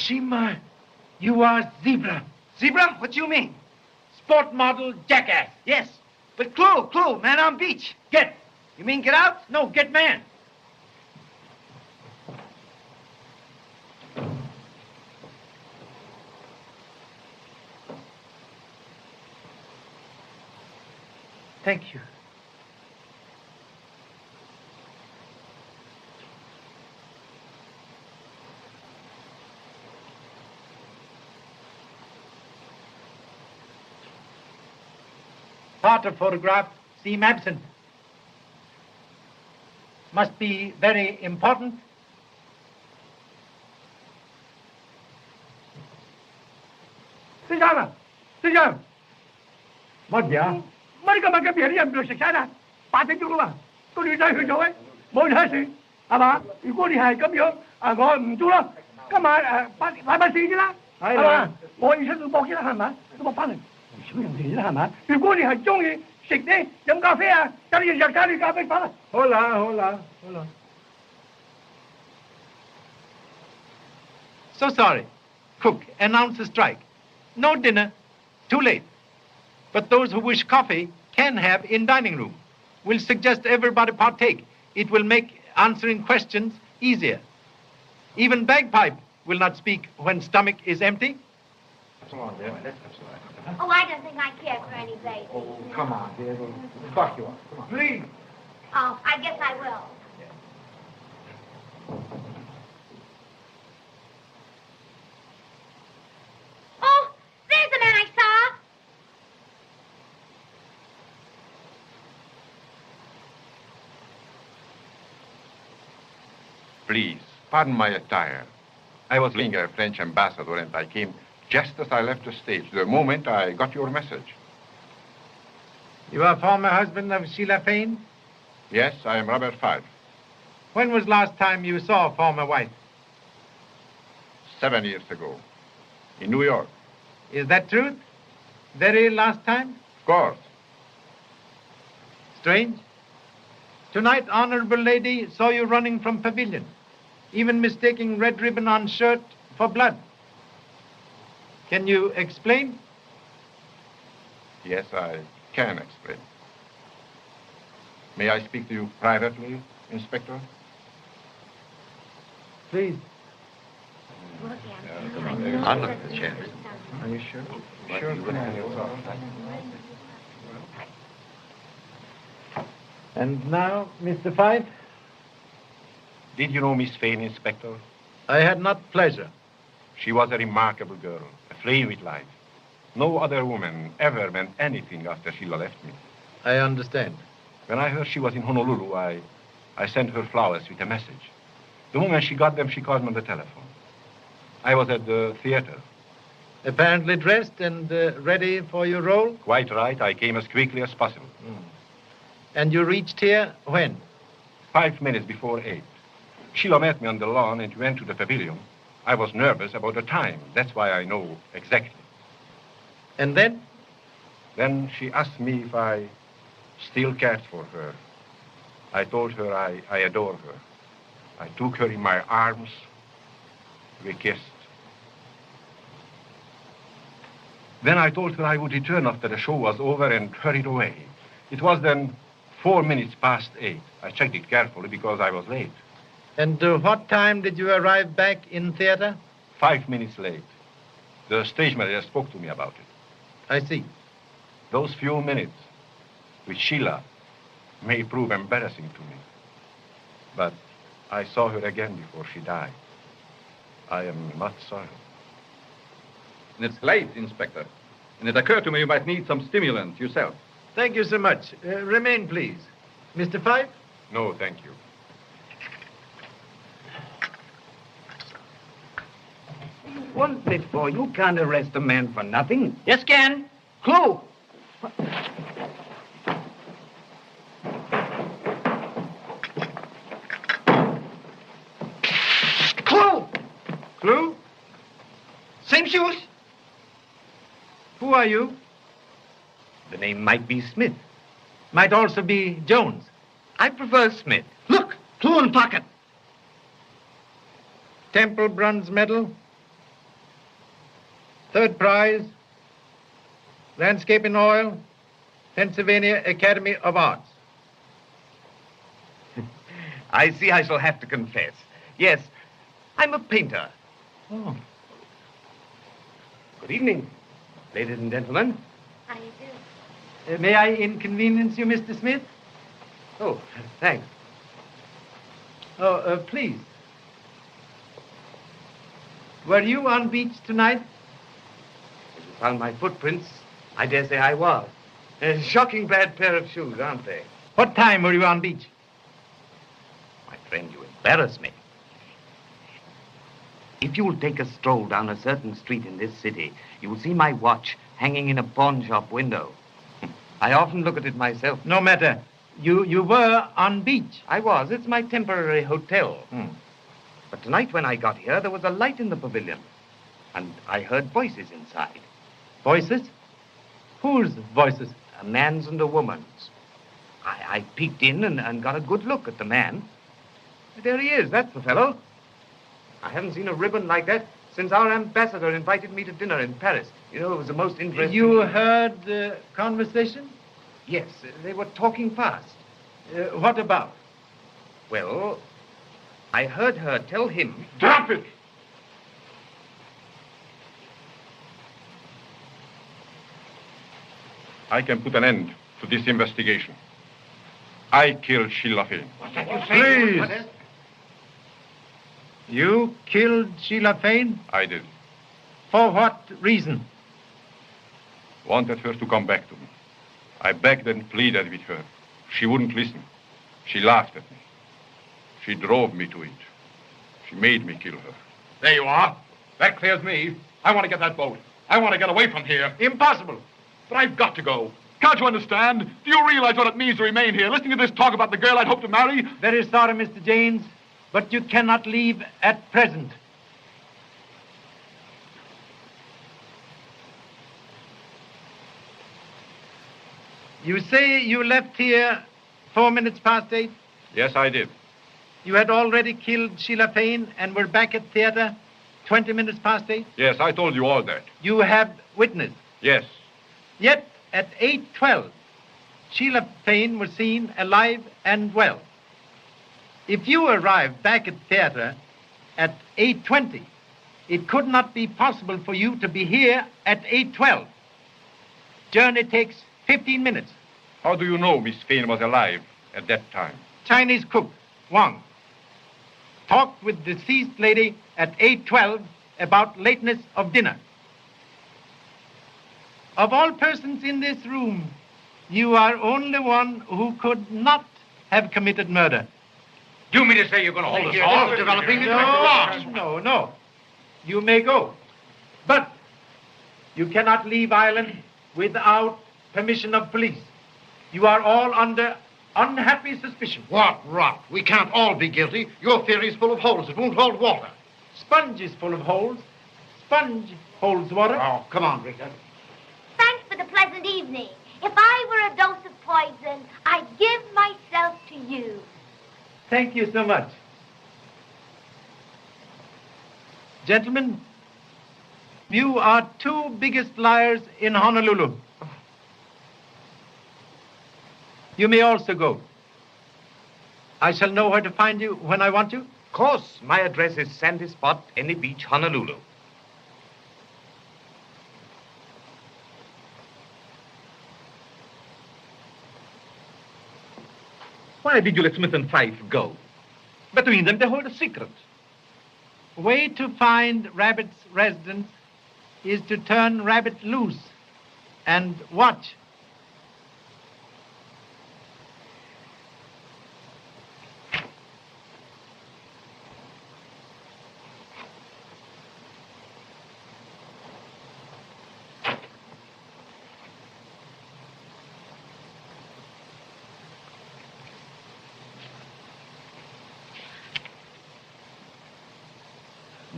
Shima, you are Zebra. Zebra? What do you mean? Sport model jackass. Yes. But Clue, man on beach. Get. You mean get out? No, get man. Thank you. Part of photograph seem absent. Must be very important. Sit down. Sit down. Mất dạ. Mấy cái biển này em được sạch sẽ nè. 8點鐘啦，個女仔去咗位，冇睇事，係嘛？如果你係咁樣，我唔做啦。今晚禮拜4啫啦，係嘛？我要出去搏先啦，係咪？都搏翻嚟，少人哋啦，係咪？如果你係中意食啲飲咖啡啊，咁你日加啲咖啡粉啦。好啦，好啦，好啦。So sorry. Cook, announce a strike. No dinner. Too late. But those who wish coffee can have in dining room. We'll suggest everybody partake. It will make answering questions easier. Even bagpipe will not speak when stomach is empty. Come on, dear. Let's have some. Oh, I don't think I care for any baby. Oh, come on, dear. We'll fuck you up. Come on. Please. Oh, I guess I will. Oh, there's the man I saw. Please, pardon my attire. I was being a French ambassador and I came just as I left the stage, the moment I got your message. You are former husband of Sheila Fane? Yes, I am Robert Five. When was last time you saw a former wife? 7 years ago, in New York. Is that truth? Very last time? Of course. Strange. Tonight, honorable lady saw you running from pavilion, even mistaking red ribbon on shirt for blood. Can you explain? Yes, I can explain. May I speak to you privately, Inspector? Please. I'll look at the chair. Are you sure? Sure. And now, Mr. Fife? Did you know Miss Fane, Inspector? I had not pleasure. She was a remarkable girl, aflame with life. No other woman ever meant anything after Sheila left me. I understand. When I heard she was in Honolulu, I sent her flowers with a message. The moment she got them, she called me on the telephone. I was at the theater. Apparently dressed and ready for your role? Quite right. I came as quickly as possible. And you reached here when? 5 minutes before 8. Sheila met me on the lawn and we went to the pavilion. I was nervous about the time. That's why I know exactly. And then? Then she asked me if I still cared for her. I told her I adore her. I took her in my arms. We kissed. Then I told her I would return after the show was over and hurried away. It was then 4 minutes past 8. I checked it carefully because I was late. And what time did you arrive back in theater? 5 minutes late. The stage manager spoke to me about it. I see. Those few minutes with Sheila may prove embarrassing to me. But I saw her again before she died. I am not sorry. It's late, Inspector. And it occurred to me you might need some stimulant yourself. Thank you so much. Remain, please. Mr. Fife? No, thank you. One bit for you can't arrest a man for nothing. Yes, can. Clue! Clue! Clue? Same shoes? Who are you? The name might be Smith. Might also be Jones. I prefer Smith. Look! Clue in pocket. Temple bronze medal. Third prize, landscape in oil, Pennsylvania Academy of Arts. I see I shall have to confess. Yes, I'm a painter. Oh. Good evening, ladies and gentlemen. How do you do? May I inconvenience you, Mr. Smith? Oh, thanks. Oh, please. Were you on beach tonight? If you found my footprints, I dare say I was. A shocking bad pair of shoes, aren't they? What time were you on beach? My friend, you embarrass me. If you will take a stroll down a certain street in this city, you will see my watch hanging in a pawn shop window. I often look at it myself. No matter. You were on beach. I was. It's my temporary hotel. Hmm. But tonight when I got here, there was a light in the pavilion. And I heard voices inside. Voices? Whose voices? A man's and a woman's. I peeked in and got a good look at the man. There he is. That's the fellow. I haven't seen a ribbon like that since our ambassador invited me to dinner in Paris. You know, it was the most interesting... You heard the conversation? Yes, they were talking fast. What about? Well, I heard her tell him... Drop it! I can put an end to this investigation. I killed Sheila Fane. Please. You killed Sheila Fane? I did. For what reason? Wanted her to come back to me. I begged and pleaded with her. She wouldn't listen. She laughed at me. She drove me to it. She made me kill her. There you are. That clears me. I want to get that boat. I want to get away from here. Impossible. But I've got to go. Can't you understand? Do you realize what it means to remain here, listening to this talk about the girl I'd hoped to marry? Very sorry, Mr. Janes, but you cannot leave at present. You say you left here 4 minutes past 8? Yes, I did. You had already killed Sheila Fane and were back at theater 20 minutes past 8? Yes, I told you all that. You have witnessed. Yes. Yet at 8:12, Sheila Fane was seen alive and well. If you arrived back at theater at 8:20, it could not be possible for you to be here at 8:12. Journey takes 15 minutes. How do you know Miss Fane was alive at that time? Chinese cook, Wang, talked with deceased lady at 8:12 about lateness of dinner. Of all persons in this room, you are only one who could not have committed murder. Do you mean to say you're going to hold us off? Developing No. You may go. But you cannot leave Ireland without permission of police. You are all under unhappy suspicion. What rot. We can't all be guilty. Your theory's full of holes. It won't hold water. Sponge is full of holes. Sponge holds water. Oh, come on, Rita. Thanks for the pleasant evening. If I were a dose of poison, I'd give myself to you. Thank you so much. Gentlemen, you are two biggest liars in Honolulu. You may also go. I shall know where to find you when I want you. Of course, my address is Sandy Spot, Any Beach, Honolulu. Why did you let Smith and Fife go? Between them, they hold a secret. Way to find Rabbit's residence is to turn Rabbit loose and watch.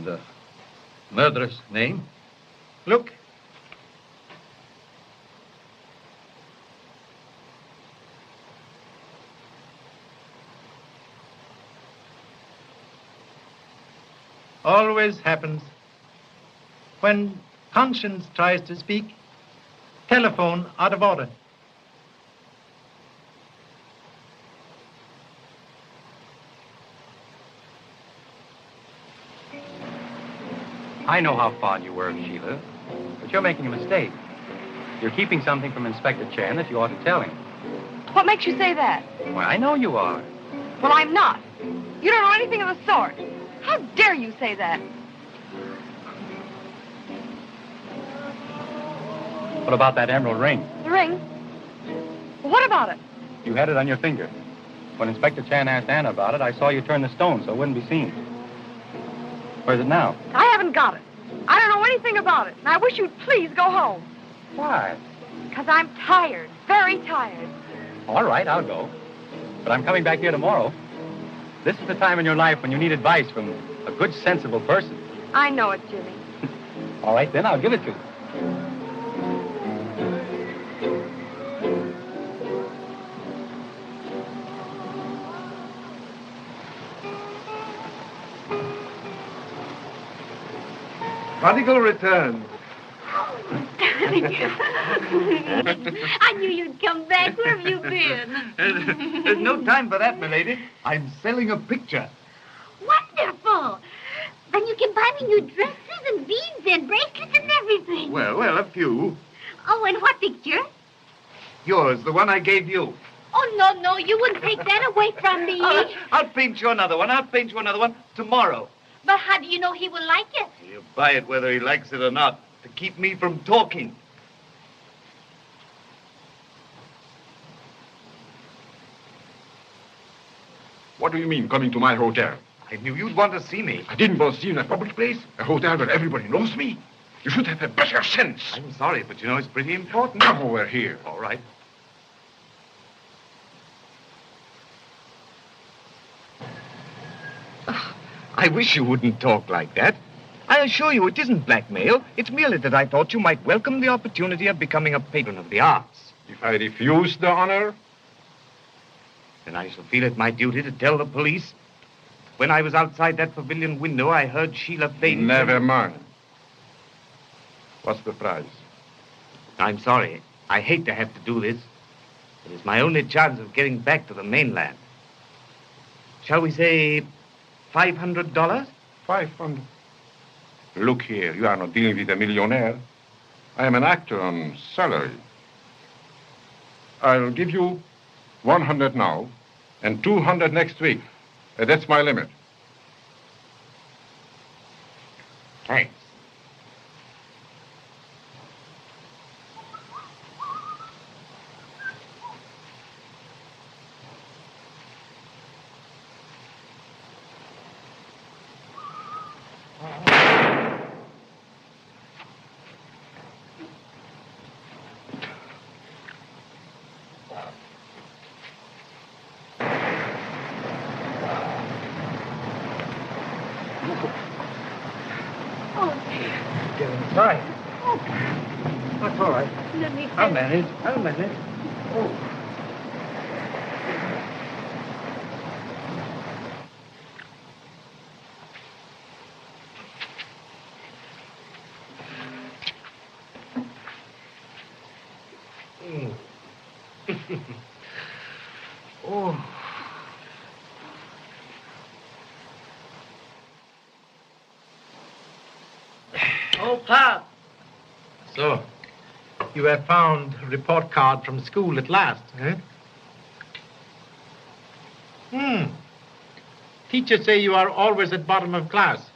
The murderer's name? Look. Always happens. When Conscience tries to speak. Telephone out of order. I know how fond you were of Sheila, but you're making a mistake. You're keeping something from Inspector Chan that you ought to tell him. What makes you say that? Well, I know you are. Well, I'm not. You don't know anything of the sort. How dare you say that? What about that emerald ring? The ring? Well, what about it? You had it on your finger. When Inspector Chan asked Anna about it, I saw you turn the stone so it wouldn't be seen. Where's it now? I haven't got it. I don't know anything about it, and I wish you'd please go home. Why? Because I'm tired, very tired. All right, I'll go. But I'm coming back here tomorrow. This is the time in your life when you need advice from a good, sensible person. I know it, Jimmy. All right, then, I'll give it to you. Prodigal return. I knew you'd come back. Where have you been? There's no time for that, milady. I'm selling a picture. Wonderful. Then you can buy me new dresses and beads and bracelets and everything. Well, a few. Oh, and what picture? Yours, the one I gave you. Oh, no, you wouldn't take that away from me. I'll paint you another one. Tomorrow. But how do you know he will like it? He'll buy it whether he likes it or not, to keep me from talking. What do you mean, coming to my hotel? I knew you'd want to see me. I didn't want to see you in a public place. A hotel where everybody knows me. You should have a better sense. I'm sorry, but you know it's pretty important. Come over here. All right. I wish you wouldn't talk like that. I assure you it isn't blackmail. It's merely that I thought you might welcome the opportunity of becoming a patron of the arts. If I refuse the honor? Then I shall feel it my duty to tell the police. When I was outside that pavilion window, I heard Sheila Fane... Never mind. What's the price? I'm sorry. I hate to have to do this. It is my only chance of getting back to the mainland. Shall we say $500? 500. Look here, you are not dealing with a millionaire. I am an actor on salary. I'll give you 100 now and 200 next week. That's my limit. Thanks. Sorry. That's all right. Let me I'll manage. Oh. Oh. Oh, Pop. So, you have found a report card from school at last, eh? Teachers say you are always at bottom of class.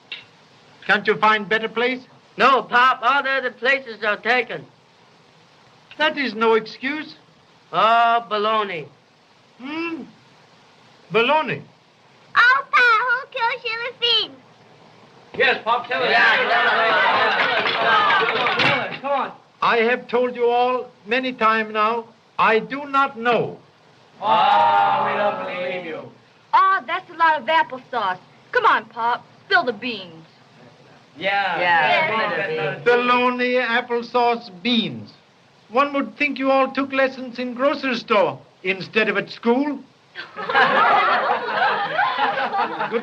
Can't you find better place? No, Pop. All the other places are taken. That is no excuse. Oh, baloney. Baloney. Oh, Pa, who killed Sheila Fane? Yes, Pop, tell us. Come on. I have told you all many times now, I do not know. Oh, we don't believe you. Oh, that's a lot of applesauce. Come on, Pop. Spill the beans. Yeah. Baloney, applesauce, beans. One would think you all took lessons in grocery store instead of at school. Good